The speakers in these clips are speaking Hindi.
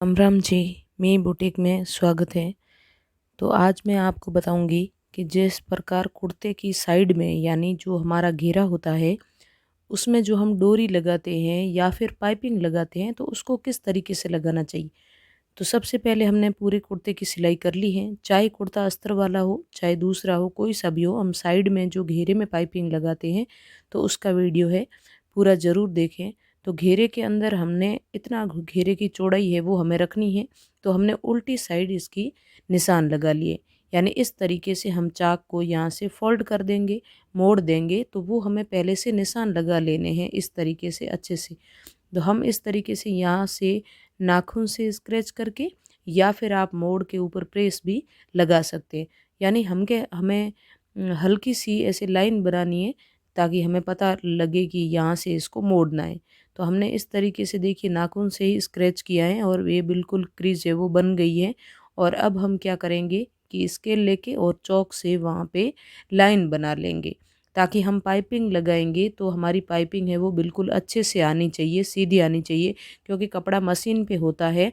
राम राम जी, मेरी बुटीक में स्वागत है। तो आज मैं आपको बताऊंगी कि जिस प्रकार कुर्ते की साइड में यानी जो हमारा घेरा होता है उसमें जो हम डोरी लगाते हैं या फिर पाइपिंग लगाते हैं तो उसको किस तरीके से लगाना चाहिए। तो सबसे पहले हमने पूरे कुर्ते की सिलाई कर ली है, चाहे कुर्ता अस्तर वाला हो चाहे दूसरा हो, कोई सा भी हो। हम साइड में जो घेरे में पाइपिंग लगाते हैं तो उसका वीडियो है, पूरा ज़रूर देखें। तो घेरे के अंदर हमने इतना घेरे की चौड़ाई है वो हमें रखनी है, तो हमने उल्टी साइड इसकी निशान लगा लिए। यानी इस तरीके से हम चाक को यहाँ से फोल्ड कर देंगे, मोड़ देंगे, तो वो हमें पहले से निशान लगा लेने हैं इस तरीके से अच्छे से। तो हम इस तरीके से यहाँ से नाखून से स्क्रैच करके या फिर आप मोड़ के ऊपर प्रेस भी लगा सकते हैं। यानी हमें हल्की सी ऐसे लाइन बनानी है ताकि हमें पता लगे कि यहाँ से इसको मोड़ना है। तो हमने इस तरीके से देखिए नाखून से ही स्क्रैच किया है और ये बिल्कुल क्रीज है वो बन गई है। और अब हम क्या करेंगे कि स्केल लेके और चौक से वहाँ पे लाइन बना लेंगे, ताकि हम पाइपिंग लगाएंगे तो हमारी पाइपिंग है वो बिल्कुल अच्छे से आनी चाहिए, सीधी आनी चाहिए। क्योंकि कपड़ा मशीन पे होता है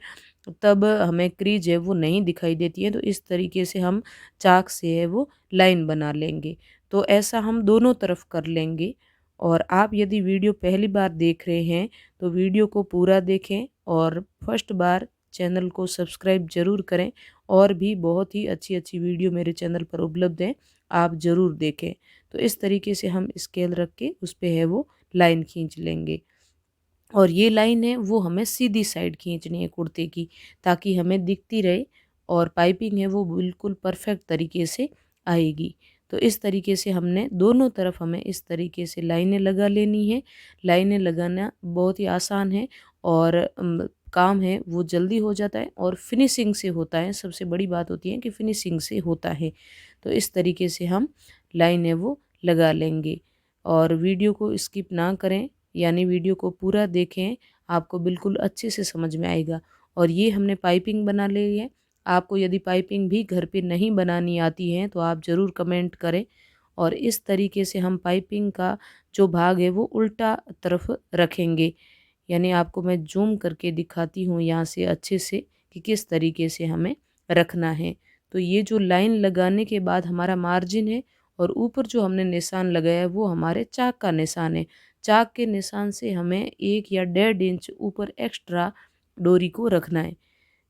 तब हमें क्रीज है वो नहीं दिखाई देती है। तो इस तरीके से हम चाक से है वो लाइन बना लेंगे। तो ऐसा हम दोनों तरफ कर लेंगे। और आप यदि वीडियो पहली बार देख रहे हैं तो वीडियो को पूरा देखें और फर्स्ट बार चैनल को सब्सक्राइब ज़रूर करें। और भी बहुत ही अच्छी अच्छी वीडियो मेरे चैनल पर उपलब्ध हैं, आप ज़रूर देखें। तो इस तरीके से हम स्केल रख के उस पे है वो लाइन खींच लेंगे। और ये लाइन है वो हमें सीधी साइड खींचनी है कुर्ते की, ताकि हमें दिखती रहे और पाइपिंग है वो बिल्कुल परफेक्ट तरीके से आएगी। तो इस तरीके से हमने दोनों तरफ हमें इस तरीके से लाइनें लगा लेनी है। लाइनें लगाना बहुत ही आसान है और काम है वो जल्दी हो जाता है और फिनिशिंग से होता है। सबसे बड़ी बात होती है कि फिनिशिंग से होता है। तो इस तरीके से हम लाइन है वो लगा लेंगे। और वीडियो को स्किप ना करें, यानी वीडियो को पूरा देखें, आपको बिल्कुल अच्छे से समझ में आएगा। और ये हमने पाइपिंग बना ली है। आपको यदि पाइपिंग भी घर पे नहीं बनानी आती है तो आप ज़रूर कमेंट करें। और इस तरीके से हम पाइपिंग का जो भाग है वो उल्टा तरफ रखेंगे। यानी आपको मैं जूम करके दिखाती हूँ यहाँ से अच्छे से कि किस तरीके से हमें रखना है। तो ये जो लाइन लगाने के बाद हमारा मार्जिन है और ऊपर जो हमने निशान लगाया है वो हमारे चाक का निशान है। चाक के निशान से हमें 1 या 1.5 इंच ऊपर एक्स्ट्रा डोरी को रखना है,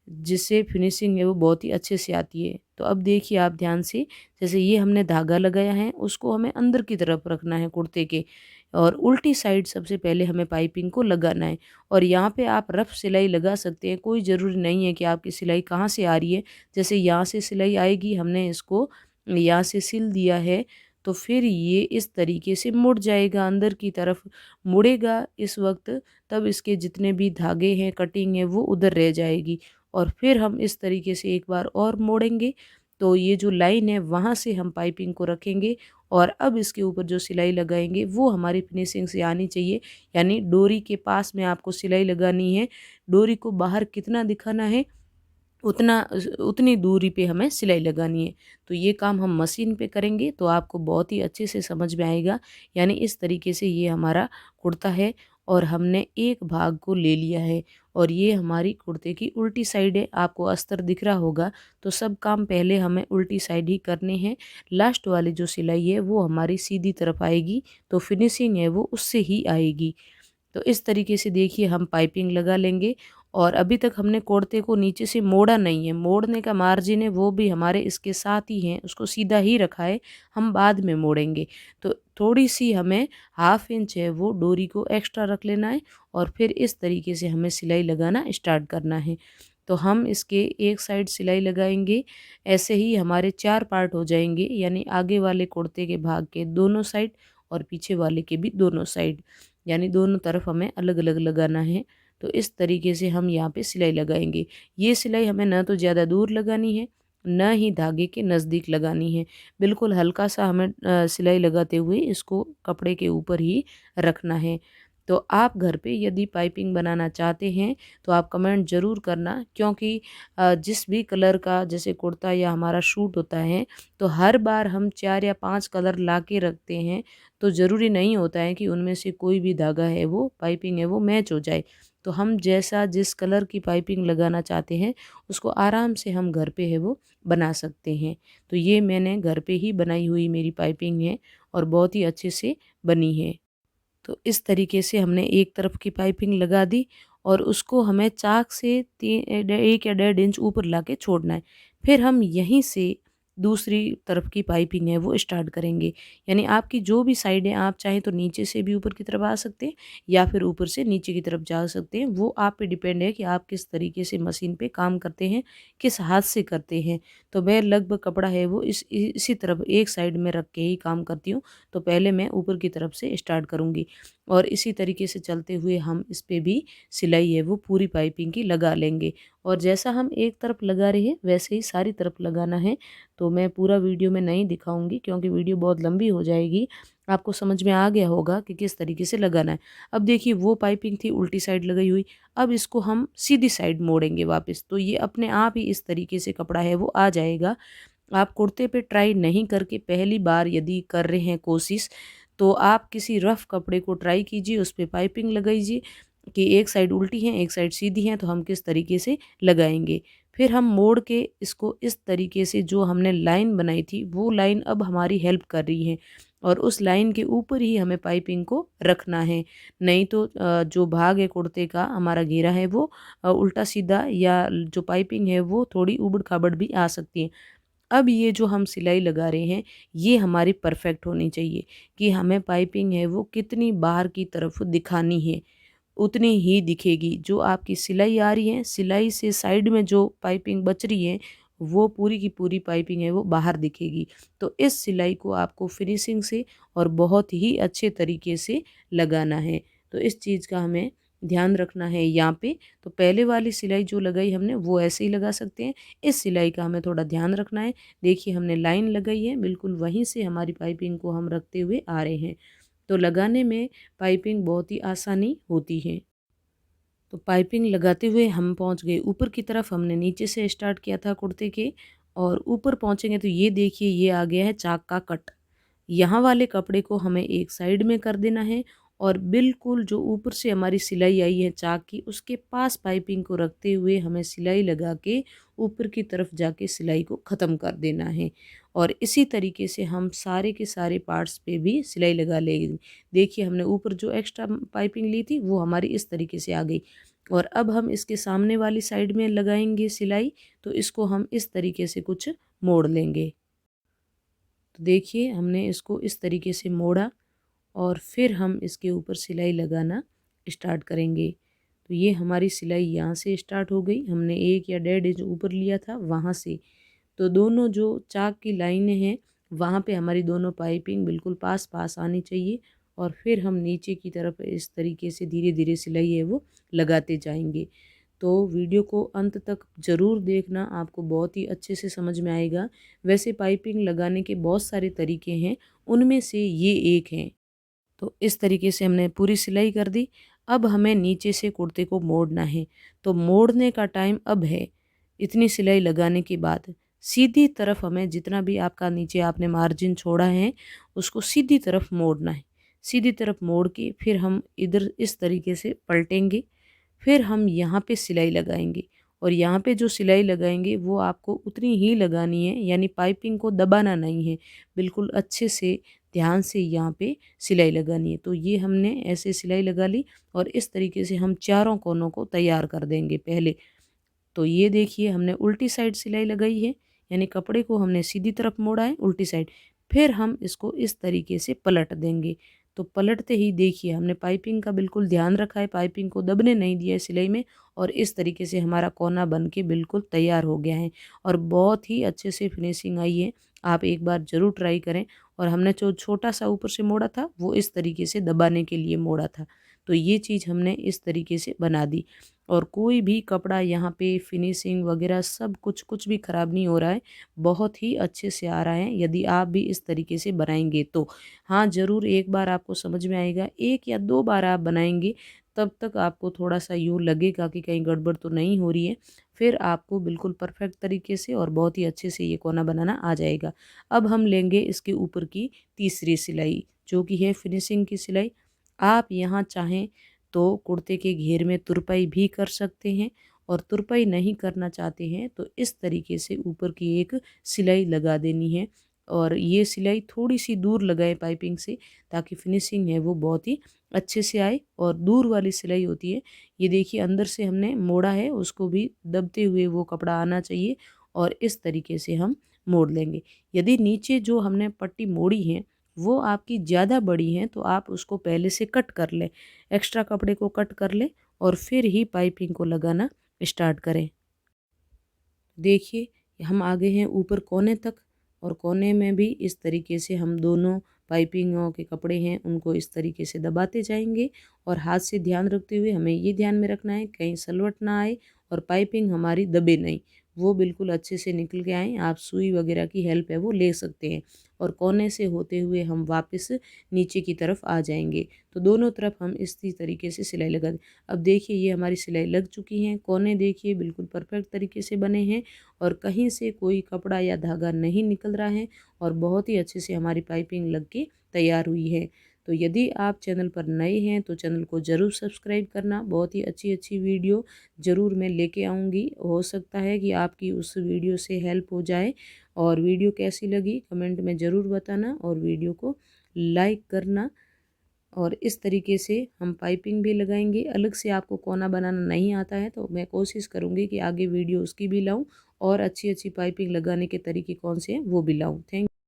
जिससे फिनिशिंग है वो बहुत ही अच्छे से आती है। तो अब देखिए आप ध्यान से, जैसे ये हमने धागा लगाया है उसको हमें अंदर की तरफ रखना है कुर्ते के, और उल्टी साइड सबसे पहले हमें पाइपिंग को लगाना है। और यहाँ पे आप रफ सिलाई लगा सकते हैं, कोई ज़रूरी नहीं है कि आपकी सिलाई कहाँ से आ रही है। जैसे यहाँ से सिलाई आएगी, हमने इसको यहाँ से सिल दिया है तो फिर ये इस तरीके से मुड़ जाएगा, अंदर की तरफ मुड़ेगा इस वक्त। तब इसके जितने भी धागे हैं कटिंग है वो उधर रह जाएगी। और फिर हम इस तरीके से एक बार और मोड़ेंगे तो ये जो लाइन है वहाँ से हम पाइपिंग को रखेंगे। और अब इसके ऊपर जो सिलाई लगाएंगे वो हमारी फिनिशिंग से आनी चाहिए। यानी डोरी के पास में आपको सिलाई लगानी है, डोरी को बाहर कितना दिखाना है उतना उतनी दूरी पे हमें सिलाई लगानी है। तो ये काम हम मशीन पे करेंगे तो आपको बहुत ही अच्छे से समझ में आएगा। यानी इस तरीके से ये हमारा कुर्ता है और हमने एक भाग को ले लिया है। और ये हमारी कुर्ते की उल्टी साइड है, आपको अस्तर दिख रहा होगा। तो सब काम पहले हमें उल्टी साइड ही करने हैं। लास्ट वाली जो सिलाई है वो हमारी सीधी तरफ आएगी, तो फिनिशिंग है वो उससे ही आएगी। तो इस तरीके से देखिए हम पाइपिंग लगा लेंगे। और अभी तक हमने कुर्ते को नीचे से मोड़ा नहीं है, मोड़ने का मार्जिन है वो भी हमारे इसके साथ ही है, उसको सीधा ही रखा है, हम बाद में मोड़ेंगे। तो थोड़ी सी हमें 1/2 इंच है वो डोरी को एक्स्ट्रा रख लेना है और फिर इस तरीके से हमें सिलाई लगाना स्टार्ट करना है। तो हम इसके एक साइड सिलाई लगाएंगे, ऐसे ही हमारे 4 पार्ट हो जाएंगे। यानी आगे वाले कुर्ते के भाग के दोनों साइड और पीछे वाले के भी दोनों साइड, यानी दोनों तरफ हमें अलग अलग लगाना है। तो इस तरीके से हम यहाँ पे सिलाई लगाएंगे। ये सिलाई हमें न तो ज़्यादा दूर लगानी है न ही धागे के नज़दीक लगानी है, बिल्कुल हल्का सा हमें सिलाई लगाते हुए इसको कपड़े के ऊपर ही रखना है। तो आप घर पे यदि पाइपिंग बनाना चाहते हैं तो आप कमेंट ज़रूर करना, क्योंकि जिस भी कलर का जैसे कुर्ता या हमारा सूट होता है तो हर बार हम 4 या 5 कलर ला के रखते हैं, तो ज़रूरी नहीं होता है कि उनमें से कोई भी धागा है वो पाइपिंग है वो मैच हो जाए। तो हम जैसा जिस कलर की पाइपिंग लगाना चाहते हैं उसको आराम से हम घर पे है वो बना सकते हैं। तो ये मैंने घर पे ही बनाई हुई मेरी पाइपिंग है और बहुत ही अच्छे से बनी है। तो इस तरीके से हमने एक तरफ की पाइपिंग लगा दी और उसको हमें चाक से 1 या 1.5 इंच ऊपर लाके छोड़ना है। फिर हम यहीं से दूसरी तरफ की पाइपिंग है वो स्टार्ट करेंगे। यानी आपकी जो भी साइड है, आप चाहें तो नीचे से भी ऊपर की तरफ आ सकते हैं या फिर ऊपर से नीचे की तरफ जा सकते हैं। वो आप पे डिपेंड है कि आप किस तरीके से मशीन पे काम करते हैं, किस हाथ से करते हैं। तो मैं लगभग कपड़ा है वो इसी तरफ एक साइड में रख के ही काम करती हूँ। तो पहले मैं ऊपर की तरफ से स्टार्ट करूँगी और इसी तरीके से चलते हुए हम इस पे भी सिलाई है वो पूरी पाइपिंग की लगा लेंगे। और जैसा हम एक तरफ लगा रहे हैं वैसे ही सारी तरफ लगाना है। तो मैं पूरा वीडियो में नहीं दिखाऊंगी क्योंकि वीडियो बहुत लंबी हो जाएगी। आपको समझ में आ गया होगा कि किस तरीके से लगाना है। अब देखिए वो पाइपिंग थी उल्टी साइड लगाई हुई, अब इसको हम सीधी साइड मोड़ेंगे वापस, तो ये अपने आप ही इस तरीके से कपड़ा है वो आ जाएगा। आप कुर्ते पे ट्राई नहीं करके पहली बार यदि कर रहे हैं कोशिश, तो आप किसी रफ़ कपड़े को ट्राई कीजिए, उस पे पाइपिंग लगाइए कि एक साइड उल्टी है, एक साइड सीधी है, तो हम किस तरीके से लगाएँगे। फिर हम मोड़ के इसको इस तरीके से जो हमने लाइन बनाई थी, वो लाइन अब हमारी हेल्प कर रही है और उस लाइन के ऊपर ही हमें पाइपिंग को रखना है। नहीं तो जो भाग है कुर्ते का हमारा घेरा है वो उल्टा-सीधा या जो पाइपिंग है वो थोड़ी ऊबड़-खाबड़ भी आ सकती है। अब ये जो हम सिलाई लगा रहे हैं ये हमारी परफेक्ट होनी चाहिए कि हमें पाइपिंग है वो कितनी बाहर की तरफ दिखानी है, उतनी ही दिखेगी। जो आपकी सिलाई आ रही है, सिलाई से साइड में जो पाइपिंग बच रही है वो पूरी की पूरी पाइपिंग है वो बाहर दिखेगी। तो इस सिलाई को आपको फिनिशिंग से और बहुत ही अच्छे तरीके से लगाना है। तो इस चीज़ का हमें ध्यान रखना है यहाँ पे। तो पहले वाली सिलाई जो लगाई हमने वो ऐसे ही लगा सकते हैं, इस सिलाई का हमें थोड़ा ध्यान रखना है। देखिए हमने लाइन लगाई है, बिल्कुल वहीं से हमारी पाइपिंग को हम रखते हुए आ रहे हैं। तो लगाने में पाइपिंग बहुत ही आसानी होती है। तो पाइपिंग लगाते हुए हम पहुंच गए ऊपर की तरफ। हमने नीचे से स्टार्ट किया था कुर्ते के और ऊपर पहुंचेंगे तो ये देखिए ये आ गया है चाक का कट। यहाँ वाले कपड़े को हमें एक साइड में कर देना है और बिल्कुल जो ऊपर से हमारी सिलाई आई है चाक की उसके पास पाइपिंग को रखते हुए हमें सिलाई लगा के ऊपर की तरफ जाके सिलाई को ख़त्म कर देना है। और इसी तरीके से हम सारे के सारे पार्ट्स पे भी सिलाई लगा लेंगे। देखिए हमने ऊपर जो एक्स्ट्रा पाइपिंग ली थी वो हमारी इस तरीके से आ गई और अब हम इसके सामने वाली साइड में लगाएंगे सिलाई। तो इसको हम इस तरीके से कुछ मोड़ लेंगे। तो देखिए हमने इसको इस तरीके से मोड़ा और फिर हम इसके ऊपर सिलाई लगाना स्टार्ट करेंगे। तो ये हमारी सिलाई यहाँ से स्टार्ट हो गई, हमने 1 या 1.5 इंच ऊपर लिया था वहाँ से। तो दोनों जो चाक की लाइनें हैं वहाँ पे हमारी दोनों पाइपिंग बिल्कुल पास पास आनी चाहिए और फिर हम नीचे की तरफ इस तरीके से धीरे धीरे सिलाई है वो लगाते जाएंगे। तो वीडियो को अंत तक ज़रूर देखना, आपको बहुत ही अच्छे से समझ में आएगा। वैसे पाइपिंग लगाने के बहुत सारे तरीके हैं, उनमें से ये एक है। तो इस तरीके से हमने पूरी सिलाई कर दी। अब हमें नीचे से कुर्ते को मोड़ना है, तो मोड़ने का टाइम अब है। इतनी सिलाई लगाने के बाद सीधी तरफ हमें जितना भी आपका नीचे आपने मार्जिन छोड़ा है उसको सीधी तरफ मोड़ना है। सीधी तरफ मोड़ के फिर हम इधर इस तरीके से पलटेंगे, फिर हम यहाँ पे सिलाई लगाएंगे और यहाँ पे जो सिलाई लगाएंगे वो आपको उतनी ही लगानी है, यानी पाइपिंग को दबाना नहीं है, बिल्कुल अच्छे से ध्यान से यहाँ पे सिलाई लगानी है। तो ये हमने ऐसे सिलाई लगा ली और इस तरीके से हम चारों कोनों को तैयार कर देंगे पहले। तो ये देखिए हमने उल्टी साइड सिलाई लगाई है, यानी कपड़े को हमने सीधी तरफ मोड़ा है उल्टी साइड। फिर हम इसको इस तरीके से पलट देंगे। तो पलटते ही देखिए हमने पाइपिंग का बिल्कुल ध्यान रखा है, पाइपिंग को दबने नहीं दिया है सिलाई में और इस तरीके से हमारा कोना बन के बिल्कुल तैयार हो गया है और बहुत ही अच्छे से फिनिशिंग आई है। आप एक बार ज़रूर ट्राई करें। और हमने जो छोटा सा ऊपर से मोड़ा था वो इस तरीके से दबाने के लिए मोड़ा था। तो ये चीज़ हमने इस तरीके से बना दी और कोई भी कपड़ा यहाँ पे फिनिशिंग वगैरह सब कुछ भी ख़राब नहीं हो रहा है, बहुत ही अच्छे से आ रहा है यदि आप भी इस तरीके से बनाएंगे तो। हाँ, ज़रूर एक बार आपको समझ में आएगा, 1 या 2 बार आप बनाएंगे तब तक आपको थोड़ा-सा यूँ लगेगा कि कहीं गड़बड़ तो नहीं हो रही है, फिर आपको बिल्कुल परफेक्ट तरीके से और बहुत ही अच्छे से ये कोना बनाना आ जाएगा। अब हम लेंगे इसके ऊपर की तीसरी सिलाई, जो कि है फिनिशिंग की सिलाई। आप यहाँ चाहें तो कुर्ते के घेर में तुरपाई भी कर सकते हैं और तुरपाई नहीं करना चाहते हैं तो इस तरीके से ऊपर की एक सिलाई लगा देनी है और ये सिलाई थोड़ी-सी दूर लगाएँ पाइपिंग से, ताकि फिनिशिंग है वो बहुत ही अच्छे से आए। और दूर वाली सिलाई होती है, ये देखिए अंदर से हमने मोड़ा है, उसको भी दबते हुए वो कपड़ा आना चाहिए और इस तरीके से हम मोड़ लेंगे। यदि नीचे जो हमने पट्टी मोड़ी है वो आपकी ज़्यादा बड़ी है तो आप उसको पहले से कट कर लें, एक्स्ट्रा कपड़े को कट कर लें और फिर ही पाइपिंग को लगाना स्टार्ट करें। देखिए, हम आ गए हैं ऊपर कोने तक और कोने में भी इस तरीके से हम दोनों पाइपिंगों के कपड़े हैं उनको इस तरीके से दबाते जाएंगे और हाथ से ध्यान रखते हुए हमें ये ध्यान में रखना है कहीं सलवट ना आए और पाइपिंग हमारी दबे नहीं, वो बिल्कुल अच्छे से निकल के आएँ। आप सुई वगैरह की हेल्प है वो ले सकते हैं और कोने से होते हुए हम वापस नीचे की तरफ आ जाएंगे। तो दोनों तरफ हम इसी तरीके से सिलाई लगा दें। अब देखिए ये हमारी सिलाई लग चुकी हैं, कोने देखिए बिल्कुल परफेक्ट तरीके से बने हैं और कहीं से कोई कपड़ा या धागा नहीं निकल रहा है और बहुत ही अच्छे से हमारी पाइपिंग लग के तैयार हुई है। तो यदि आप चैनल पर नए हैं तो चैनल को ज़रूर सब्सक्राइब करना, बहुत ही अच्छी वीडियो ज़रूर मैं लेके आऊँगी। हो सकता है कि आपकी उस वीडियो से हेल्प हो जाए और वीडियो कैसी लगी कमेंट में ज़रूर बताना और वीडियो को लाइक करना। और इस तरीके से हम पाइपिंग भी लगाएंगे। अलग से आपको कोना बनाना नहीं आता है तो मैं कोशिश करूँगी कि आगे वीडियो उसकी भी लाऊं और अच्छी पाइपिंग लगाने के तरीके कौन से हैं वो भी लाऊं। थैंक